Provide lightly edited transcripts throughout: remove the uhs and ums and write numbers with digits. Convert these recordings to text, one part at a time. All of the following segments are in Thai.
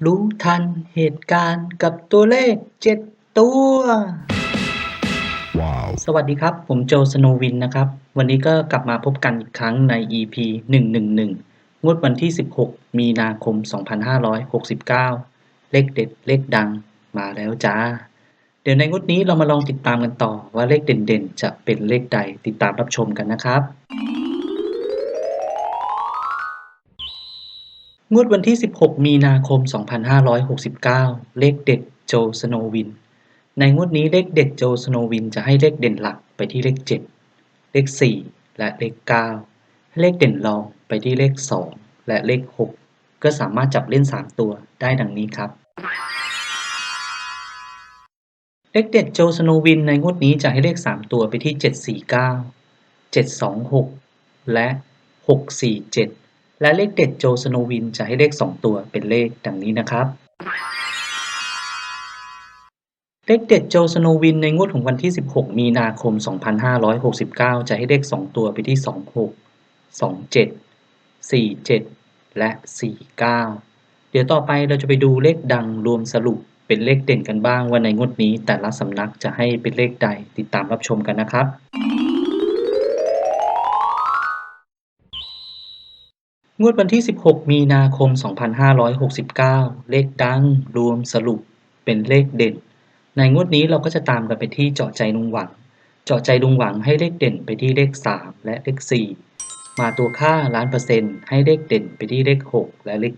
รู้ทันเหตุการณ์กับตัวเลข7ตัว Wow. สวัสดีครับ ผมโจสโนวินนะครับ วันนี้ก็กลับมาพบกันอีกครั้งใน EP 111งวดวันที่ 16 มีนาคม 2569 เลขเด็ดเลขดังมาแล้วจ้า เดี๋ยวในงวดนี้เรามาลองติดตามกันต่อว่าเลขเด่นๆจะเป็นเลขใดติดตามรับชมกันนะครับ งวดวันที่ 16 มีนาคม 2569 เลขเด็ดโจสโนวิน ในงวดนี้เลขเด็ดโจสโนวินจะให้เลขเด่นหลักไปที่เลข 7 เลข 4 และเลข 9 ให้เลขเด่นรองไปที่เลข 2 และเลข 6 ก็สามารถจับเล่น 3 ตัวได้ดังนี้ครับ เลขเด็ดโจสโนวินในงวดนี้จะให้เลข 3 ตัวไปที่ 749 726 และ 647 และเลขเด็ดโจสโนวินจะให้เลข 2 ตัวเป็นเลขดังนี้นะครับ เลขเด็ดโจสโนวินในงวดของวันที่ 16 มีนาคม 2569 จะให้เลข 2 ตัวไปที่ 26 27 47 และ 49 เดี๋ยวต่อไปเราจะไปดูเลขดังรวมสรุปเป็นเลขเด่นกันบ้างว่าในงวดนี้แต่ละสำนักจะให้เป็นเลขใดติดตามรับชมกันนะครับ งวดวันที่ 16 มีนาคม 2569 เลขดังรวมสรุปเป็นเลขเด่น ในงวดนี้เราก็จะตามกันไปที่เจาะใจลุงหวัง เจาะใจลุงหวังให้เลขเด่นไปที่เลข 3 และเลข 4 มาตัวค่าล้านเปอร์เซ็นต์ให้เลขเด่นไปที่เลข 6 และเลข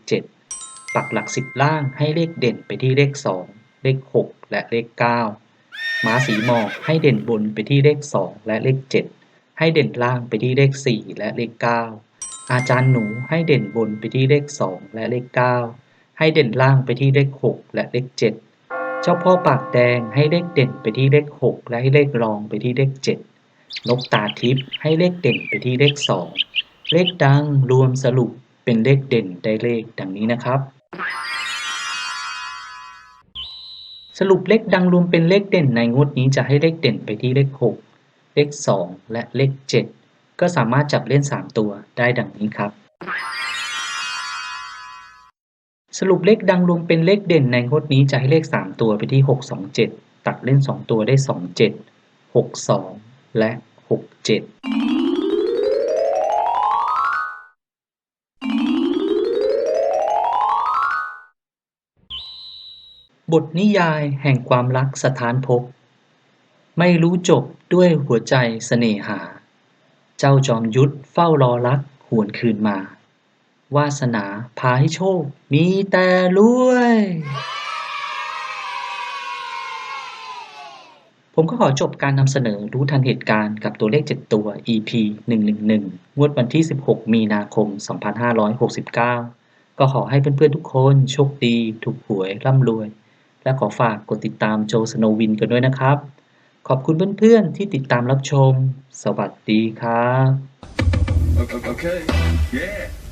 7 ปักหลัก10ล่างให้เลขเด่นไปที่เลข 2 เลข 6 และเลข 9 ม้าสีหมอกให้เด่นบนไปที่เลข 2 และเลข 7 ให้เด่นล่างไปที่เลข 4 และเลข 9 อาจารย์หนูให้เด่นบนไปที่เลข 2 และเลข 9 ให้เด่นล่างไปที่เลข 6 และเลข 7 เจ้าพ่อปากแดงให้เลขเด่นไปที่เลข 6 และให้เลขรองไปที่เลข 7 นกตาทิพย์ให้เลขเด่นไปที่เลข 2 เลขดังรวมสรุปเป็นเลขเด่นได้เลขดังนี้นะครับ สรุปเลขดังรวมเป็นเลขเด่นในงวดนี้จะให้เลขเด่นไปที่เลข 6 เลข 2 และเลข 7 ก็สามารถจับเล่น 3 ตัวได้ดังนี้ครับ สรุปเลขดังรวมเป็นเลขเด่นในงวดนี้จะให้เลข 3 ตัวไปที่ 627 ตัดเล่น 2 ตัวได้ 27 62 และ 67 บทนิยายแห่งความรักสถานภพไม่รู้จบด้วยหัวใจเสน่หา เจ้าจอมยุทธเฝ้ารอรักหวนคืนมา วาสนาพาให้โชคมีแต่รวย ผมก็ขอจบการนำเสนอรู้ทันเหตุการณ์กับตัวเลข 7 ตัว EP 111งวดวันที่ 16 มีนาคม 2569 ก็ขอให้เพื่อนๆทุกคนโชคดีถูกหวยร่ำรวย และขอฝากกดติดตามโจสโนวินกันด้วยนะครับ ขอบคุณเพื่อนๆที่ติดตามรับชม สวัสดีครับ Okay. Yeah.